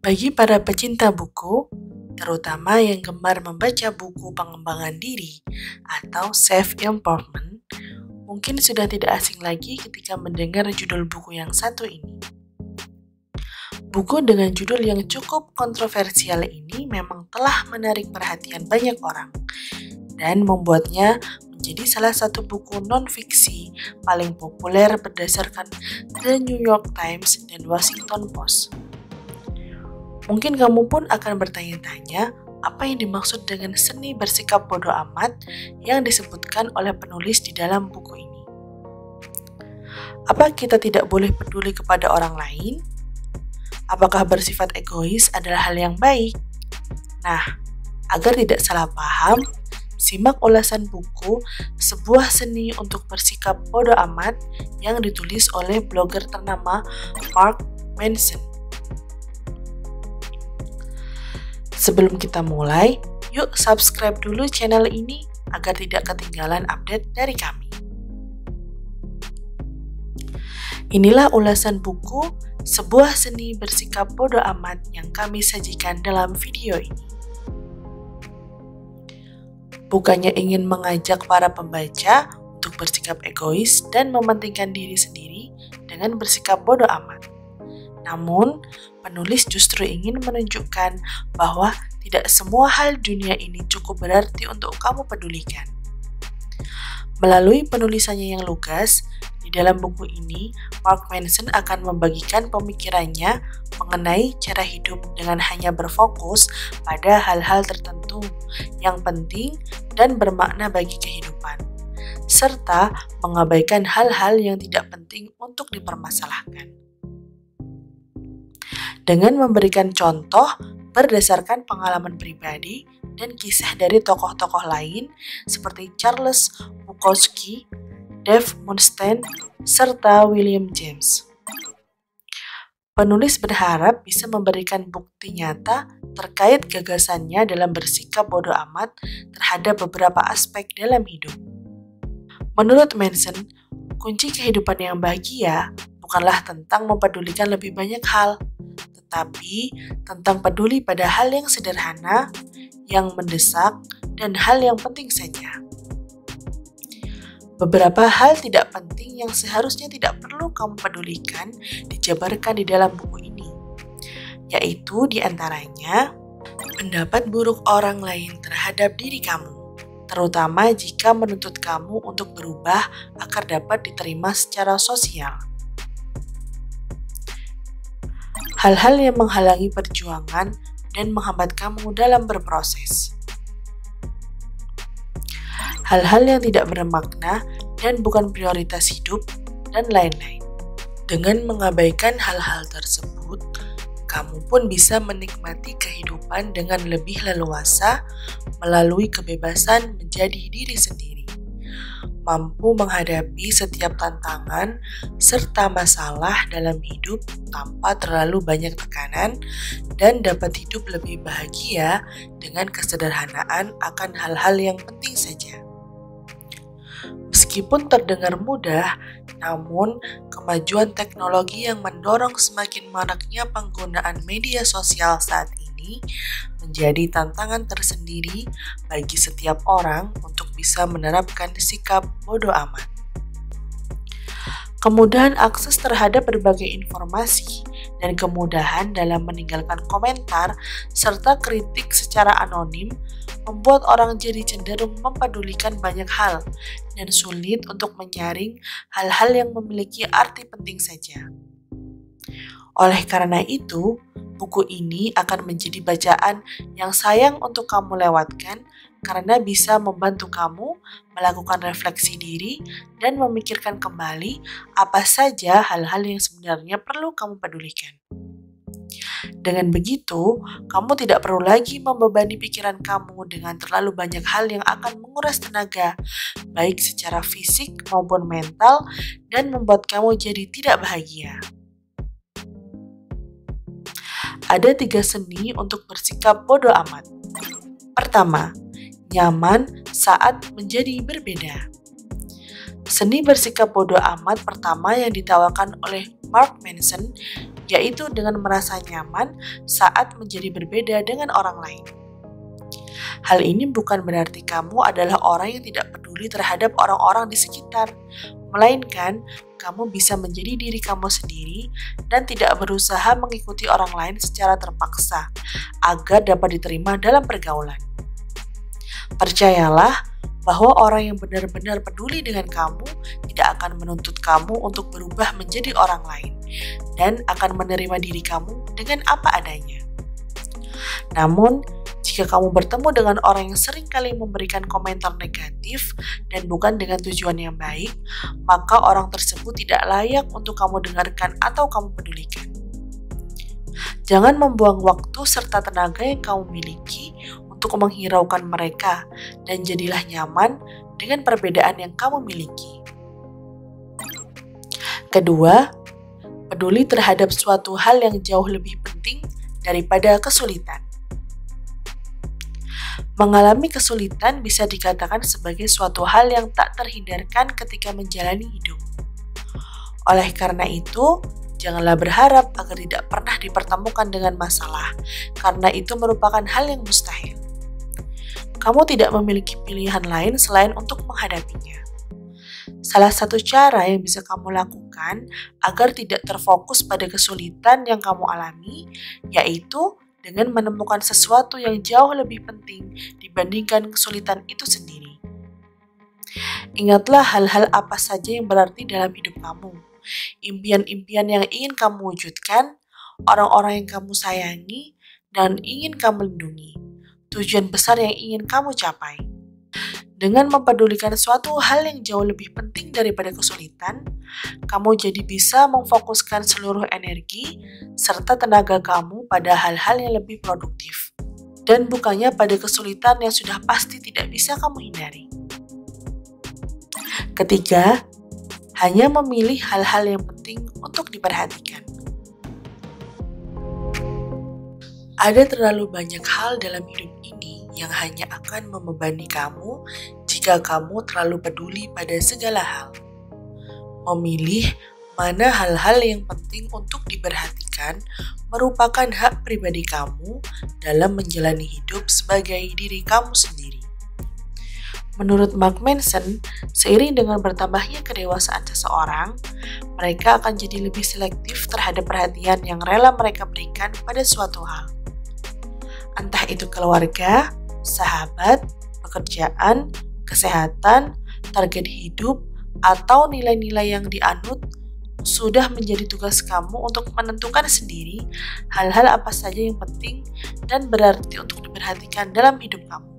Bagi para pecinta buku, terutama yang gemar membaca buku pengembangan diri atau self-improvement, mungkin sudah tidak asing lagi ketika mendengar judul buku yang satu ini. Buku dengan judul yang cukup kontroversial ini memang telah menarik perhatian banyak orang dan membuatnya menjadi salah satu buku non-fiksi paling populer berdasarkan The New York Times dan Washington Post. Mungkin kamu pun akan bertanya-tanya apa yang dimaksud dengan seni bersikap bodoh amat yang disebutkan oleh penulis di dalam buku ini. Apa kita tidak boleh peduli kepada orang lain? Apakah bersifat egois adalah hal yang baik? Nah, agar tidak salah paham, simak ulasan buku Sebuah Seni untuk Bersikap Bodoh Amat yang ditulis oleh blogger ternama Mark Manson. Sebelum kita mulai, yuk subscribe dulu channel ini agar tidak ketinggalan update dari kami. Inilah ulasan buku Sebuah Seni Bersikap Bodoh Amat yang kami sajikan dalam video ini. Bukannya ingin mengajak para pembaca untuk bersikap egois dan mementingkan diri sendiri dengan bersikap bodoh amat. Namun, penulis justru ingin menunjukkan bahwa tidak semua hal dunia ini cukup berarti untuk kamu pedulikan. Melalui penulisannya yang lugas, di dalam buku ini, Mark Manson akan membagikan pemikirannya mengenai cara hidup dengan hanya berfokus pada hal-hal tertentu yang penting dan bermakna bagi kehidupan, serta mengabaikan hal-hal yang tidak penting untuk dipermasalahkan. Dengan memberikan contoh berdasarkan pengalaman pribadi dan kisah dari tokoh-tokoh lain seperti Charles Bukowski, Dave Mustaine, serta William James. Penulis berharap bisa memberikan bukti nyata terkait gagasannya dalam bersikap bodoh amat terhadap beberapa aspek dalam hidup. Menurut Manson, kunci kehidupan yang bahagia bukanlah tentang mempedulikan lebih banyak hal, tetapi tentang peduli pada hal yang sederhana, yang mendesak, dan hal yang penting saja. Beberapa hal tidak penting yang seharusnya tidak perlu kamu pedulikan dijabarkan di dalam buku ini, yaitu diantaranya pendapat buruk orang lain terhadap diri kamu, terutama jika menuntut kamu untuk berubah agar dapat diterima secara sosial. Hal-hal yang menghalangi perjuangan dan menghambat kamu dalam berproses. Hal-hal yang tidak bermakna dan bukan prioritas hidup, dan lain-lain. Dengan mengabaikan hal-hal tersebut, kamu pun bisa menikmati kehidupan dengan lebih leluasa melalui kebebasan menjadi diri sendiri, mampu menghadapi setiap tantangan serta masalah dalam hidup tanpa terlalu banyak tekanan, dan dapat hidup lebih bahagia dengan kesederhanaan akan hal-hal yang penting saja. Meskipun terdengar mudah, namun kemajuan teknologi yang mendorong semakin maraknya penggunaan media sosial saat ini menjadi tantangan tersendiri bagi setiap orang untuk bisa menerapkan sikap bodoh amat. Kemudahan akses terhadap berbagai informasi dan kemudahan dalam meninggalkan komentar serta kritik secara anonim membuat orang jadi cenderung mempedulikan banyak hal dan sulit untuk menyaring hal-hal yang memiliki arti penting saja. Oleh karena itu, buku ini akan menjadi bacaan yang sayang untuk kamu lewatkan karena bisa membantu kamu melakukan refleksi diri dan memikirkan kembali apa saja hal-hal yang sebenarnya perlu kamu pedulikan. Dengan begitu, kamu tidak perlu lagi membebani pikiran kamu dengan terlalu banyak hal yang akan menguras tenaga, baik secara fisik maupun mental, dan membuat kamu jadi tidak bahagia. Ada 3 seni untuk bersikap bodoh amat. Pertama, nyaman saat menjadi berbeda. Seni bersikap bodoh amat pertama yang ditawarkan oleh Mark Manson yaitu dengan merasa nyaman saat menjadi berbeda dengan orang lain. Hal ini bukan berarti kamu adalah orang yang tidak peduli terhadap orang-orang di sekitar, melainkan kamu bisa menjadi diri kamu sendiri dan tidak berusaha mengikuti orang lain secara terpaksa agar dapat diterima dalam pergaulan. Percayalah bahwa orang yang benar-benar peduli dengan kamu tidak akan menuntut kamu untuk berubah menjadi orang lain dan akan menerima diri kamu dengan apa adanya. Namun, jika kamu bertemu dengan orang yang sering kali memberikan komentar negatif dan bukan dengan tujuan yang baik, maka orang tersebut tidak layak untuk kamu dengarkan atau kamu pedulikan. Jangan membuang waktu serta tenaga yang kamu miliki untuk menghiraukan mereka dan jadilah nyaman dengan perbedaan yang kamu miliki. Kedua, peduli terhadap suatu hal yang jauh lebih penting daripada kesulitan. Mengalami kesulitan bisa dikatakan sebagai suatu hal yang tak terhindarkan ketika menjalani hidup. Oleh karena itu, janganlah berharap agar tidak pernah dipertemukan dengan masalah, karena itu merupakan hal yang mustahil. Kamu tidak memiliki pilihan lain selain untuk menghadapinya. Salah satu cara yang bisa kamu lakukan agar tidak terfokus pada kesulitan yang kamu alami, yaitu dengan menemukan sesuatu yang jauh lebih penting dibandingkan kesulitan itu sendiri. Ingatlah hal-hal apa saja yang berarti dalam hidup kamu, impian-impian yang ingin kamu wujudkan, orang-orang yang kamu sayangi, dan ingin kamu lindungi, tujuan besar yang ingin kamu capai. Dengan mempedulikan suatu hal yang jauh lebih penting daripada kesulitan, kamu jadi bisa memfokuskan seluruh energi serta tenaga kamu pada hal-hal yang lebih produktif, dan bukannya pada kesulitan yang sudah pasti tidak bisa kamu hindari. Ketiga, hanya memilih hal-hal yang penting untuk diperhatikan. Ada terlalu banyak hal dalam hidup ini yang hanya akan membebani kamu jika kamu terlalu peduli pada segala hal. Memilih mana hal-hal yang penting untuk diperhatikan merupakan hak pribadi kamu dalam menjalani hidup sebagai diri kamu sendiri. Menurut Mark Manson, seiring dengan bertambahnya kedewasaan seseorang, mereka akan jadi lebih selektif terhadap perhatian yang rela mereka berikan pada suatu hal. Entah itu keluarga, sahabat, pekerjaan, kesehatan, target hidup, atau nilai-nilai yang dianut, sudah menjadi tugas kamu untuk menentukan sendiri hal-hal apa saja yang penting dan berarti untuk diperhatikan dalam hidup kamu.